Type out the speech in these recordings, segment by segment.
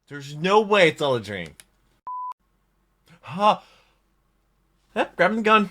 There's no way it's all a dream. Huh. Yep, grabbing the gun.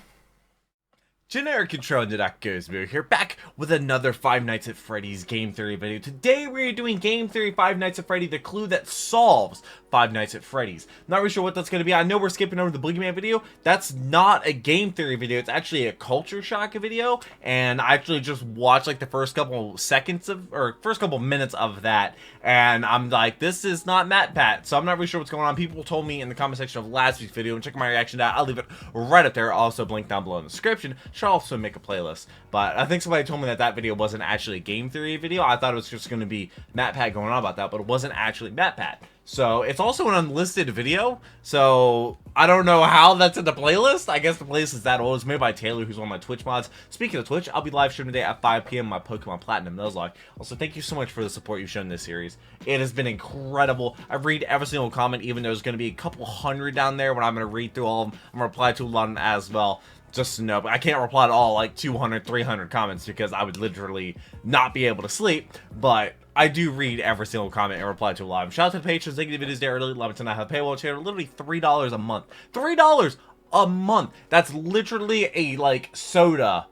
Generic Control into that Greensboro here, back with another Five Nights at Freddy's game theory video. Today we're doing game theory Five Nights at Freddy, the clue that solves Five Nights at Freddy's. Not really sure what that's going to be. I know we're skipping over the Boogeyman video. That's not a game theory video. It's actually a culture shock video, and I actually just watched like the first couple seconds of, or first couple minutes of that, and I'm like, this is not Matt Pat, so I'm not really sure what's going on. People told me in the comment section of last week's video, and check my reaction to that. I'll leave it right up there. Also, link down below in the description. Should also make a playlist, but I think somebody told me that that video wasn't actually a game theory video. I thought it was just going to be Matt Pat going on about that, but it wasn't actually Matt Pat. So it's also an unlisted video, so I don't know how that's in the playlist. I guess the playlist is that old. It's made by Taylor, who's one of my Twitch mods. Speaking of Twitch, I'll be live streaming today at 5 p.m. my Pokemon Platinum Nuzlocke. Also, thank you so much for the support you've shown this series. It has been incredible. I read every single comment, even though there's going to be a couple hundred down there. When I'm going to read through all of them, I'm going to reply to a lot of them as well. Just to know, but I can't reply to all like 200, 300 comments because I would literally not be able to sleep, but I do read every single comment and reply to a lot of them. Shout out to the patrons, taking the videos there early, love it tonight, have a paywall channel, literally $3 a month. $3 a month! That's literally a, like, soda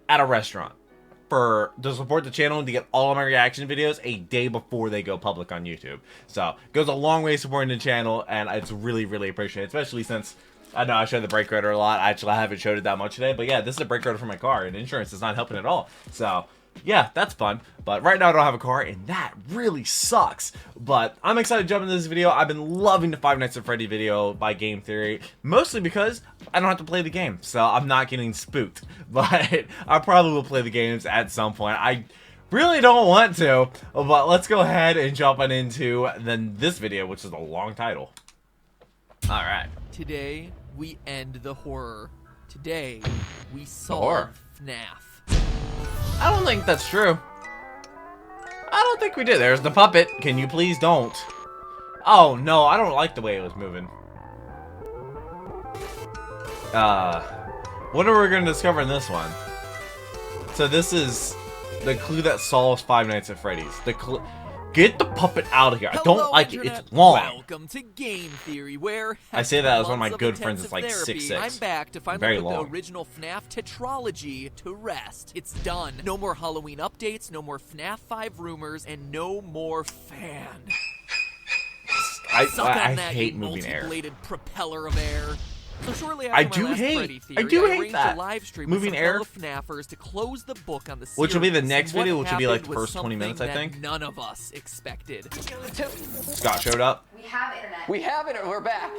at a restaurant. To support the channel and to get all of my reaction videos a day before they go public on YouTube. So, it goes a long way supporting the channel, and it's really, really appreciated, especially since I know I showed the brake rotor a lot. Actually, I haven't showed it that much today. But yeah, this is a brake rotor for my car, and insurance is not helping at all. So yeah, that's fun. But right now I don't have a car, and that really sucks. But I'm excited to jump into this video. I've been loving the Five Nights at Freddy video by Game Theory, mostly because I don't have to play the game, so I'm not getting spooked. But I probably will play the games at some point. I really don't want to, but let's go ahead and jump on into this video, which is a long title. All right. Today, we end the horror. Today, we solve FNAF. I don't think that's true. I don't think we did. There's the puppet. Can you please don't? Oh, no. I don't like the way it was moving. What are we going to discover in this one? So this is the clue that solves Five Nights at Freddy's. The clue... Get the puppet out of here. I don't like it. It's long. Welcome to Game Theory, where I say that as one of my good friends is like 6'6". I'm back to finally put the original FNAF tetralogy to rest. It's done. No more Halloween updates, no more FNAF 5 rumors, and no more fan. I hate moving air. Multi-bladed propeller of air. So shortly after I hate that. Live stream moving air FNAFers to close the book on the series, which will be the next video, which will be like the first 20 minutes, I think. None of us expected. Scott showed up. We have internet. We have it. We're back.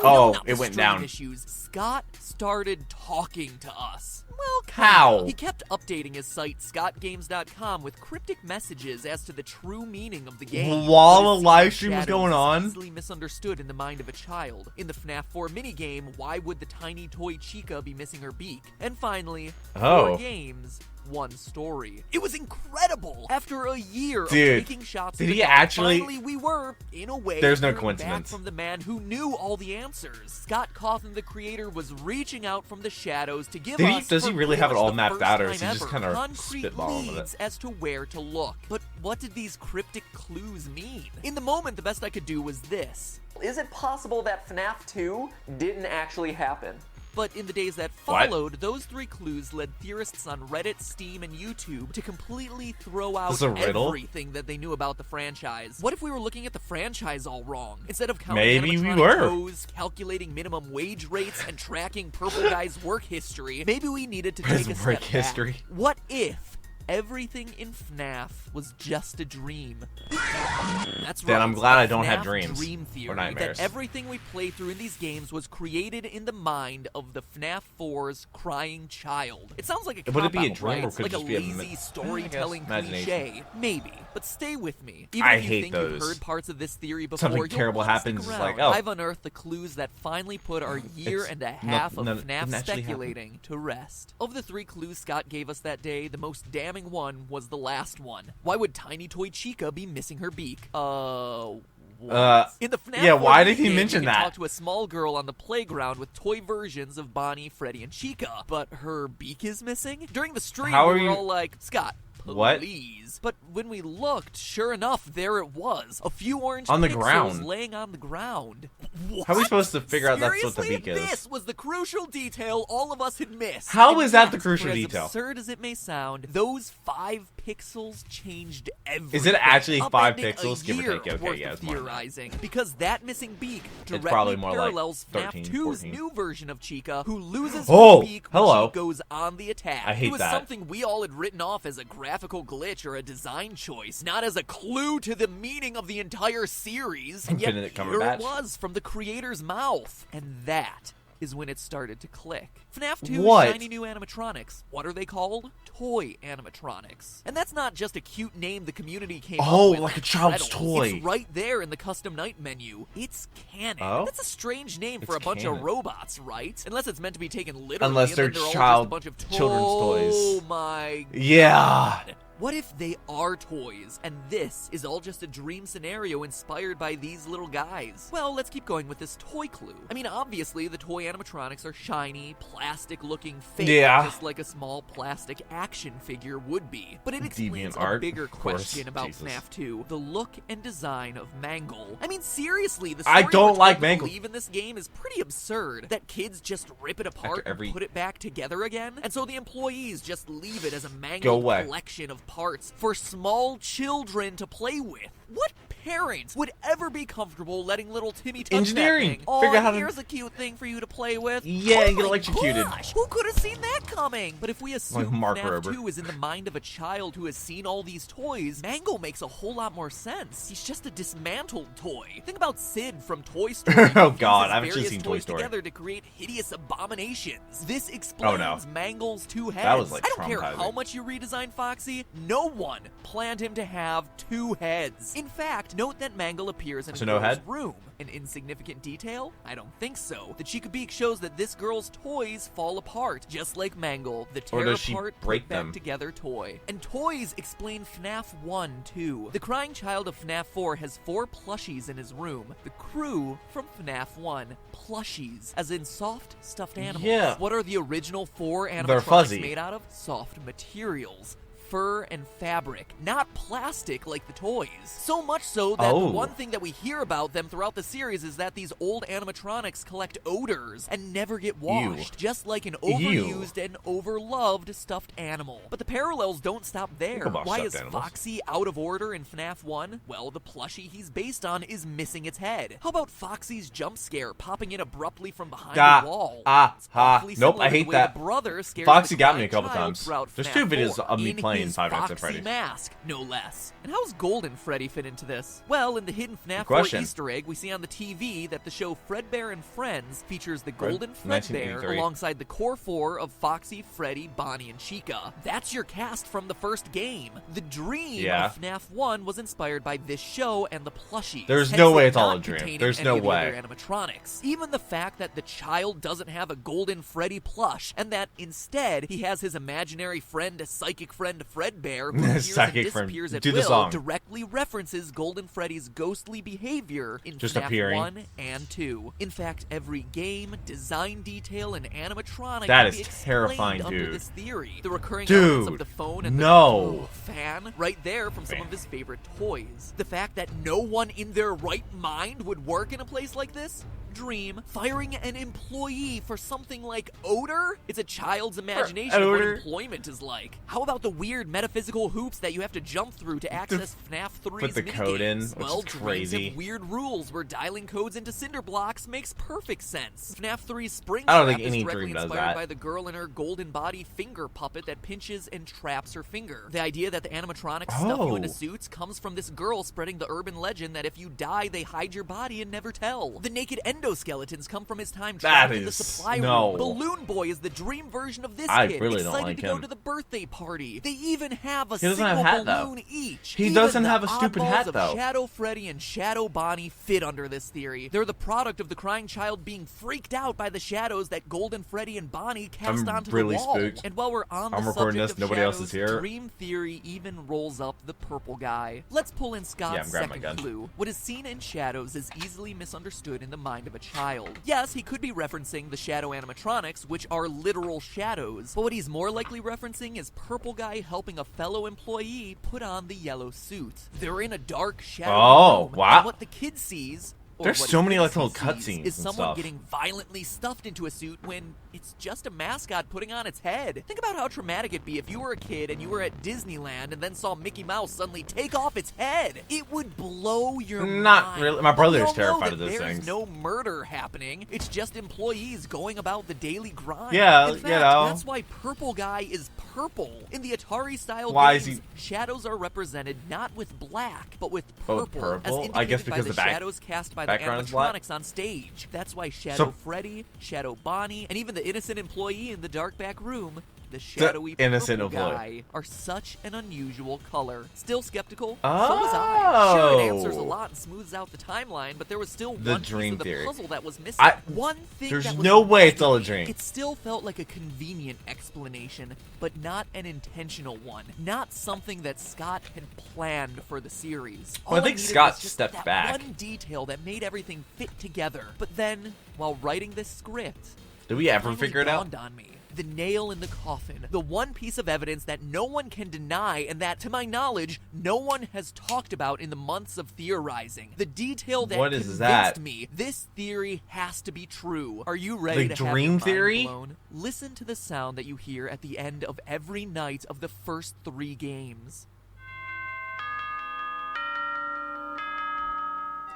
Oh, it went down. Scott started talking to us. Well, how? He kept updating his site, scottgames.com, with cryptic messages as to the true meaning of the game. While the live stream was going on? Easily misunderstood in the mind of a child. In the FNAF 4 minigame, why would the tiny toy chica be missing her beak? And finally, 4 games, 1 story. It was incredible! After a year of taking shots did he actually... Finally, we were, in a way, there's no coincidence. Back from the man who knew all the answers. Scott Cawthon, the creator, was reaching out from the shadows to give us... Does he really have it all mapped out, or is he just kind of spitballing with it? As to where to look. But what did these cryptic clues mean? In the moment, the best I could do was this. Is it possible that FNAF 2 didn't actually happen? But in the days that followed, those 3 clues led theorists on Reddit, Steam, and YouTube to completely throw out everything that they knew about the franchise. What if we were looking at the franchise all wrong? Instead of counting animatronic toes, calculating minimum wage rates, and tracking Purple Guy's work history, maybe we needed to take a step back. What if everything in FNAF was just a dream? That's right. Then I'm glad I don't have dream theory, or nightmares. That everything we play through in these games was created in the mind of the FNAF 4's crying child. It sounds like a cop-out, would it be a dream, or could like it just a be lazy storytelling cliche. Maybe, but stay with me. Even I if you hate think those. You've heard parts of this theory before, Something terrible happens. It's like, oh, I've unearthed the clues that finally put our year and a half of FNAF speculating to rest. Of the 3 clues Scott gave us that day, the most damning one was the last one. Why would tiny toy Chica be missing her beak? In the FNAF yeah, why did he game, mention you can that? Talk to a small girl on the playground with toy versions of Bonnie, Freddy, and Chica, but her beak is missing? During the stream, we were all like, Scott, What? Please. But when we looked, sure enough, there it was. A few orange on the pixels ground. laying on the ground. What? How are we supposed to figure out that's what the Seriously? beak is? This was the crucial detail all of us had missed. How And is that yet, the crucial for detail? As absurd as it may sound, those 5 pixels changed everything. Is it actually 5 upending pixels? a Give or year take. Okay, worth yeah, of it's more than that. theorizing. Because that missing beak directly probably more like parallels 13, FNAF 2's 14. new version of Chica, who loses Oh, her beak when hello. she goes on the attack. I hate it was that. something we all had written off as a graphical glitch or a design choice, not as a clue to the meaning of the entire series. And yet Benedict here Cumberbatch. it was from the creator's mouth. And that is when it started to click. FNAF 2's What? shiny new animatronics. What are they called? Toy animatronics. And that's not just a cute name the community came up Oh, with. like a child's Treadles. toy. It's right there in the custom night menu. It's canon. Oh? That's a strange name It's for a bunch canon. of robots, right? Unless it's meant to be taken literally. Unless and then they're all child- just a bunch of children's toys. Oh my Yeah. God. What if they are toys, and this is all just a dream scenario inspired by these little guys? Well, let's keep going with this toy clue. I mean, obviously, the toy animatronics are shiny, plastic-looking fake, Yeah. just like a small plastic action figure would be. But it explains Deviant a art, bigger of course. question about Jesus. FNAF 2, the look and design of Mangle. I mean, seriously, the I story don't we're like told to Mangle. believe in this game is pretty absurd. That kids just rip it apart After every- and put it back together again, and so the employees just leave it as a Go mangled away. collection of parts for small children to play with. What parents would ever be comfortable letting little Timmy touch Engineering. that thing? Oh, Figure out how to- here's a cute thing for you to play with. Yeah, oh and get my electrocuted. Gosh, who could have seen that coming? But if we assume Mark FNAF Rober. 2 is in the mind of a child who has seen all these toys, Mangle makes a whole lot more sense. He's just a dismantled toy. Think about Sid from Toy Story. Oh, who God, fuses I haven't various seen Toy toys Story. together to create hideous abominations. This explains Oh, no. Mangle's 2 heads. That was, like, I don't care how traumatizing. much you redesign Foxy, no one planned him to have 2 heads. In fact, note that Mangle appears in So a no girl's head? room. An insignificant detail? I don't think so. The Chica Beak shows that this girl's toys fall apart, just like Mangle, the Or tear does she apart, break put back them? together toy. And toys explain FNAF 1 too. The crying child of FNAF 4 has 4 plushies in his room. The crew from FNAF 1, plushies, as in soft stuffed animals. Yeah. What are the original 4 They're animatronics fuzzy. made out of? Soft materials. Fur and fabric, not plastic like the toys. So much so that the Oh. one thing that we hear about them throughout the series is that these old animatronics collect odors and never get washed, just like an overused and overloved stuffed animal. But the parallels don't stop there. about Why stuffed is animals. Foxy out of order in FNAF 1? Well, the plushie he's based on is missing its head. How about Foxy's jump scare popping in abruptly from behind the wall? It's awfully Nope, similar I to the hate way that. the brother scares Foxy the got me a crying couple child times. throughout There's FNAF 2 videos 4 of me in playing his Five Nights at Foxy Freddy's. mask, no less. And how's Golden Freddy fit into this? Well, in the hidden FNAF 4 question. Easter egg, we see on the TV that the show Fredbear and Friends features the Golden Fredbear 1983. alongside the core 4 of Foxy, Freddy, Bonnie, and Chica. That's your cast from the first game. The dream Yeah. of FNAF 1 was inspired by this show and the plushies. There's hence no way it it's all not a dream. containing There's any no of the way. other animatronics. Even the fact that the child doesn't have a Golden Freddy plush, and that instead he has his imaginary friend, a psychic friend Fredbear, who appears and Psychic friend. disappears at Do the will, song. directly references Golden Freddy's ghostly behavior in Just FNAF appearing. 1 and 2. In fact, every game, design detail, and animatronic That can is be explained terrifying, under dude. this theory. The recurring Dude, elements of the phone and no. the fan, right there from some Fan. of his favorite toys. The fact that no one in their right mind would work in a place like this? Dream. Firing an employee for something like odor? It's a child's imagination of what odor? employment is like. How about the weird metaphysical hoops that you have to jump through to access FNAF 3's Put the code in, minigames? which Well, is crazy. dreams have weird rules where dialing codes into cinder blocks makes perfect sense. FNAF 3's Spring I don't Trap think is any directly dream does inspired that. by the girl in her golden body finger puppet that pinches and traps her finger. The idea that the animatronics stuff you into Oh. suits comes from this girl spreading the urban legend that if you die, they hide your body and never tell. The naked endoskeletons come from his time That trapped in the is- supply no. room. Balloon Boy is the dream version of this I kid, really don't excited like to go him. to the birthday party. They even have a He doesn't single have a hat, though. balloon each. He Even doesn't the have a stupid oddballs hat, of though. Shadow Freddy and Shadow Bonnie fit under this theory. They're the product of the crying child being freaked out by the shadows that Golden Freddy and Bonnie cast I'm onto really the wall. spooked. And while we're on the I'm recording subject this, of nobody else shadows, is here. Dream Theory even rolls up the purple guy. Let's pull in Scott's I'm grabbing my second gun. clue. What is seen in shadows is easily misunderstood in the mind of a of a child. Yes, he could be referencing the shadow animatronics, which are literal shadows, but what he's more likely referencing is Purple Guy helping a fellow employee put on the yellow suit. They're in a dark shadow room, wow. and what the kid sees, there's so many like little cutscenes is and someone stuff. getting violently stuffed into a suit when it's just a mascot putting on its head. Think about how traumatic it'd be if you were a kid and you were at Disneyland and then saw Mickey Mouse suddenly take off its head. It would blow your mind. Not really. My brother's We all know terrified of that those there's things. no murder happening. It's just employees going about the daily grind. Yeah, in fact, you know. that's why Purple Guy is purple. In the Atari-style Why is games, shadows are represented not with black, but with Oh, purple, purple? as indicated I guess by because the the back- shadows cast by the background is black? animatronics on stage. That's why Shadow So- Freddy, Shadow Bonnie, and even the innocent employee in the dark back room, the shadowy innocent purple employee. guy, are such an unusual color. Still skeptical? Oh. So was I. Sure, it answers a lot and smooths out the timeline, but there was still The one piece dream of the theory. puzzle that was missing. One thing There's that was no way it's missing. all a dream. It still felt like a convenient explanation, but not an intentional one. Not something that Scott had planned for the series. Well, I think needed Scott was just stepped that back. one detail that made everything fit together. But then, while writing this script, Did we ever finally figure it out? dawned on me. The nail in the coffin. The one piece of evidence that no one can deny and that, to my knowledge, no one has talked about in the months of theorizing. The detail that What is convinced that? me this theory has to be true. Are you ready The to have dream your mind theory? blown? Listen to the sound that you hear at the end of every night of the first 3 games.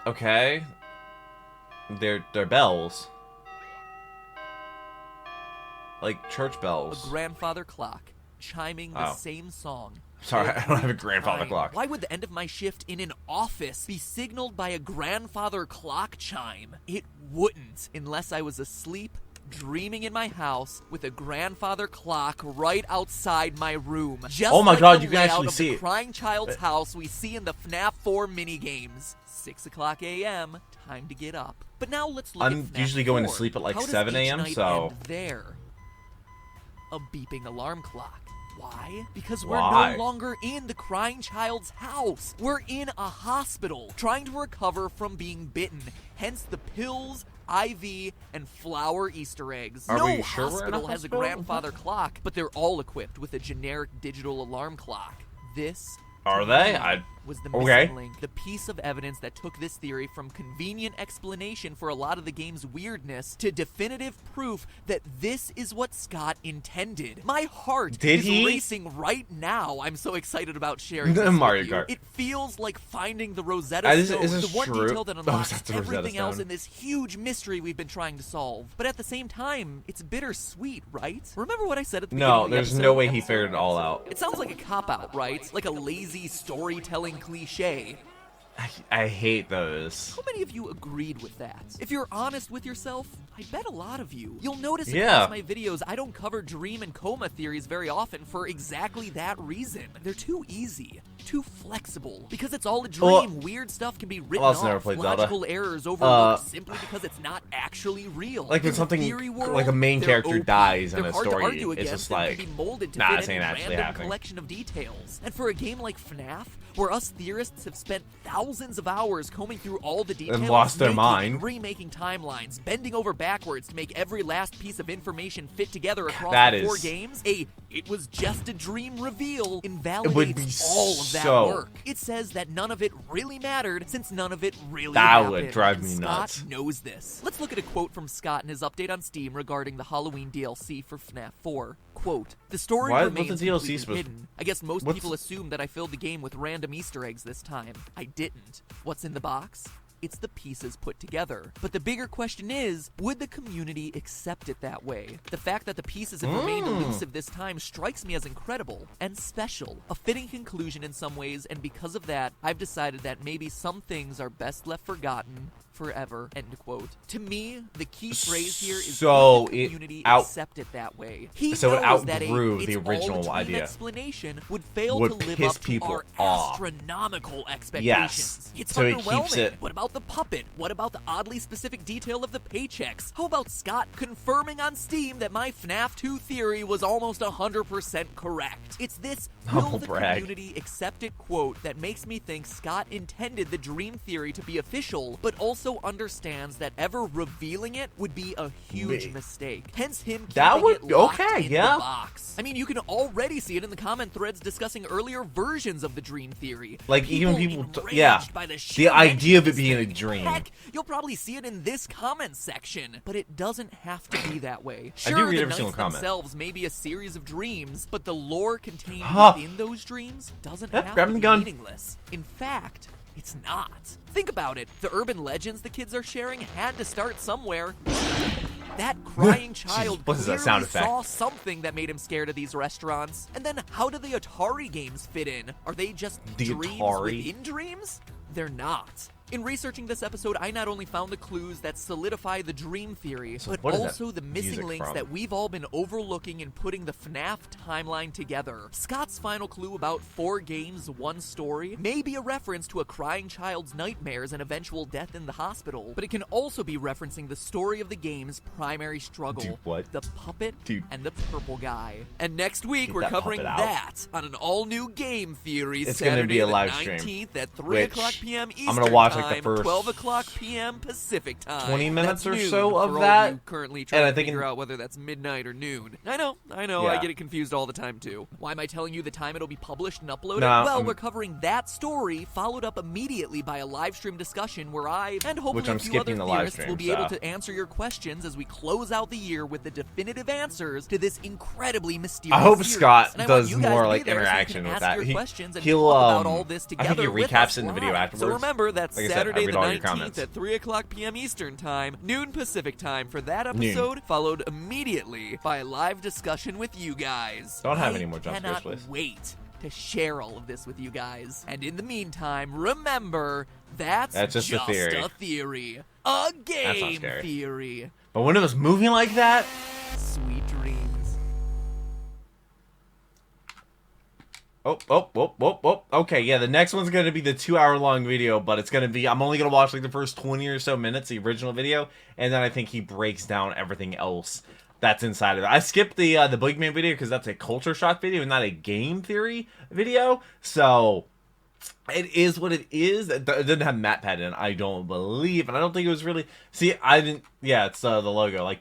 Okay. They're bells. Like church A bells. grandfather clock chiming the Oh. same song. Sorry, I don't have a grandfather Time. clock. Why would the end of my shift in an office be signaled by a grandfather clock chime? It wouldn't, unless I was asleep, dreaming in my house with a grandfather clock right outside my room. Just Oh my like God, the you can layout actually of see the it. crying child's house we see in the FNAF 4 minigames. 6 o'clock a.m., time to get up. But now let's look I'm at FNAF usually going to 4. sleep at like How does 7 each a.m., night so- end there? A beeping alarm clock. Why? Because we're Why? no longer in the crying child's house. We're in a hospital, trying to recover from being bitten. Hence the pills, IV, and flower Easter eggs. Are No we sure we're in a hospital has a hospital? grandfather clock, but they're all equipped with a generic digital alarm clock. This Are to they? me, was the okay. missing link, the piece of evidence that took this theory from convenient explanation for a lot of the game's weirdness to definitive proof that this is what Scott intended. My heart Did is he? racing right now. I'm so excited about sharing this Mario with you. Kart. It feels like finding the Rosetta Is Stone, this the one true? detail that Oh, unlocks that's the Rosetta everything else Stone. in this huge mystery we've been trying to solve. But at the same time, it's bittersweet, right? Remember what I said at the beginning No, of the there's episode? no way he figured it all out. It sounds like a cop-out, right? Like a lazy storytelling cliche. I hate those. How many of you agreed with that? If you're honest with yourself, I bet a lot of you. You'll notice Yeah. across my videos, I don't cover dream and coma theories very often for exactly that reason. They're too easy, too flexible. Because it's all a dream, Well, weird stuff can be written also never off, played Zelda. logical errors overlooked simply because it's not actually real. Like when In the something theory world, like a main they're character OP. dies in They're a hard to story, argue it's against just and like, can be molded to nah, fit this ain't any actually random happening. collection of details. And for a game like FNAF, where us theorists have spent thousands of hours combing through all the details, lost their making mind. and remaking timelines, bending over backwards to make every last piece of information fit together across That the 4 is- games, it was just a dream reveal It would invalidates be all of that so- work. It says that none of it really mattered since none of it really That happened. would drive and me Scott nuts. knows this. Let's look at a quote from Scott in his update on Steam regarding the Halloween DLC for FNAF 4. Quote, "The story What's remains the DLC completely supposed- hidden. I guess most what's- people assumed that I filled the game with random Easter eggs this time. I didn't. What's in the box? It's the pieces put together. But the bigger question is, would the community accept it that way? The fact that the pieces have remained elusive this time strikes me as incredible and special. A fitting conclusion in some ways, and because of that, I've decided that maybe some things are best left forgotten forever." End quote. To me, the key phrase here is So would the it community out- accept it that way. He So it knows that outgrew it's the all a original dream idea. explanation would fail Would to live piss up to people our off. astronomical expectations. Yes. It's So he underwhelming. keeps it But about about the puppet? What about the oddly specific detail of the paychecks? How about Scott confirming on Steam that my FNAF 2 theory was almost 100% correct? It's this will the community accept it quote that makes me think Scott intended the dream theory to be official, but also understands that ever revealing it would be a huge mistake. Hence him keeping it locked in the box. I mean, you can already see it in the comment threads discussing earlier versions of the dream theory. Like, even people, by the idea of it being a dream. Heck, you'll probably see it in this comment section, but it doesn't have to be that way. I do Sure, read the every single nights comment. themselves may be a series of dreams, but the lore contained within those dreams doesn't have to be meaningless. In fact, it's not. Think about it. The urban legends the kids are sharing had to start somewhere. That crying child clearly saw something that made him scared of these restaurants. And then how do the Atari games fit in? Are they just dreams within dreams? They're not. In researching this episode, I not only found the clues that solidify the dream theory, but also the missing links that we've all been overlooking in putting the FNAF timeline together. Scott's final clue about 4 games, 1 story may be a reference to a crying child's nightmares and eventual death in the hospital, but it can also be referencing the story of the game's primary struggle, the puppet and the purple guy. And next week, we're covering that on an all-new game theory Saturday the 19th at 3 o'clock p.m. Eastern I'm gonna watch time, like the first 12 o'clock p.m. Pacific time. 20 minutes or noon so of for that. All you currently trying to figure out whether that's midnight or noon. I know, I get it confused all the time too. Why am I telling you the time it'll be published and uploaded? Well, we're covering that story, followed up immediately by a live stream discussion where I, and hopefully a few other theorists, will be able to answer your questions as we close out the year with the definitive answers to this incredibly mysterious I hope series. Scott and does more to like there interaction so with that. He'll talk about all this I together think he with recaps us in the video live. afterwards. So remember, that's Like I said, Saturday I the read all your 19th comments. at 3 o'clock p.m. Eastern time, noon Pacific time for that episode, followed immediately by a live discussion with you guys. Don't have any more jump scares, I please. cannot wait to share all of this with you guys. And in the meantime, remember, that's just a theory. A game theory. But when it was moving like that, sweet dreams. Oh. Okay, yeah, the next one's going to be the 2-hour-long video, but it's going to be, I'm only going to watch like the first 20 or so minutes, the original video, and then I think he breaks down everything else that's inside of it. I skipped the Boogeyman video because that's a culture shock video and not a game theory video, so it is what it is. It doesn't have MatPat in it, I don't believe, and I don't think it was really, it's the logo, like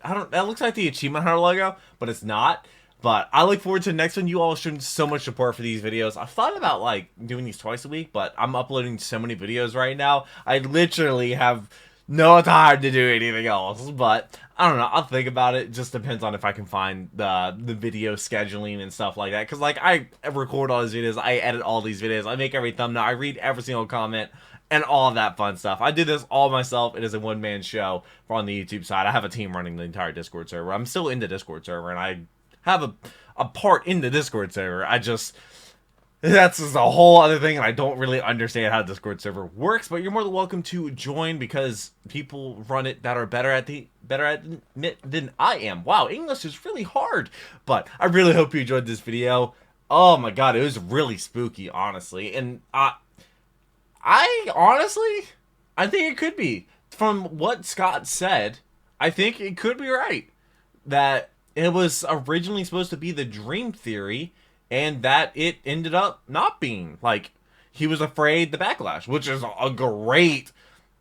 that looks like the Achievement Hunter logo, but it's not. But I look forward to the next one. You all showed so much support for these videos. I've thought about like doing these twice a week, but I'm uploading so many videos right now. I literally have no time to do anything else. But I don't know. I'll think about it. Just depends on if I can find the video scheduling and stuff like that. Because like I record all these videos, I edit all these videos, I make every thumbnail, I read every single comment, and all of that fun stuff. I do this all myself. It is a one-man show on the YouTube side. I have a team running the entire Discord server. I'm still in the Discord server, and I have a part in the Discord server. That's just a whole other thing, and I don't really understand how the Discord server works, but you're more than welcome to join because people run it that are better at it than I am. Wow, English is really hard, but I really hope you enjoyed this video. Oh my god, it was really spooky, honestly, and I think it could be. From what Scott said, I think it could be right that it was originally supposed to be the dream theory, and that it ended up not being. Like, he was afraid the backlash, which is a great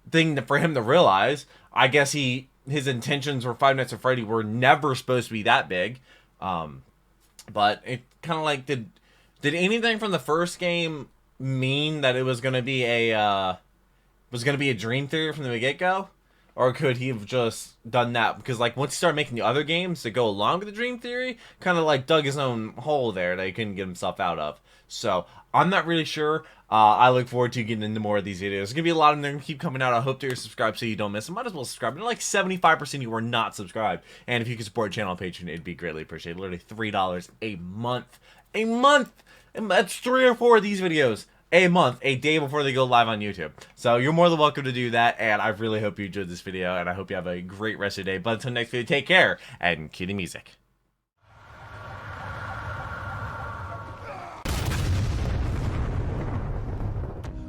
thing for him to realize. I guess his intentions for Five Nights at Freddy were never supposed to be that big. But it kind of like, did anything from the first game mean that it was going to be a dream theory from the get-go? Or could he have just done that? Because, like, once he started making the other games to go along with the dream theory, kind of, like, dug his own hole there that he couldn't get himself out of. So, I'm not really sure. I look forward to getting into more of these videos. There's going to be a lot of them that keep coming out. I hope that you're subscribed so you don't miss them. Might as well subscribe. And like 75% of you are not subscribed. And if you could support the channel on Patreon, it'd be greatly appreciated. Literally $3 a month. A month! And that's 3 or 4 of these videos a month, a day before they go live on YouTube. So you're more than welcome to do that, and I really hope you enjoyed this video, and I hope you have a great rest of your day. But until next video, take care, and cue the music.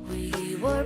We were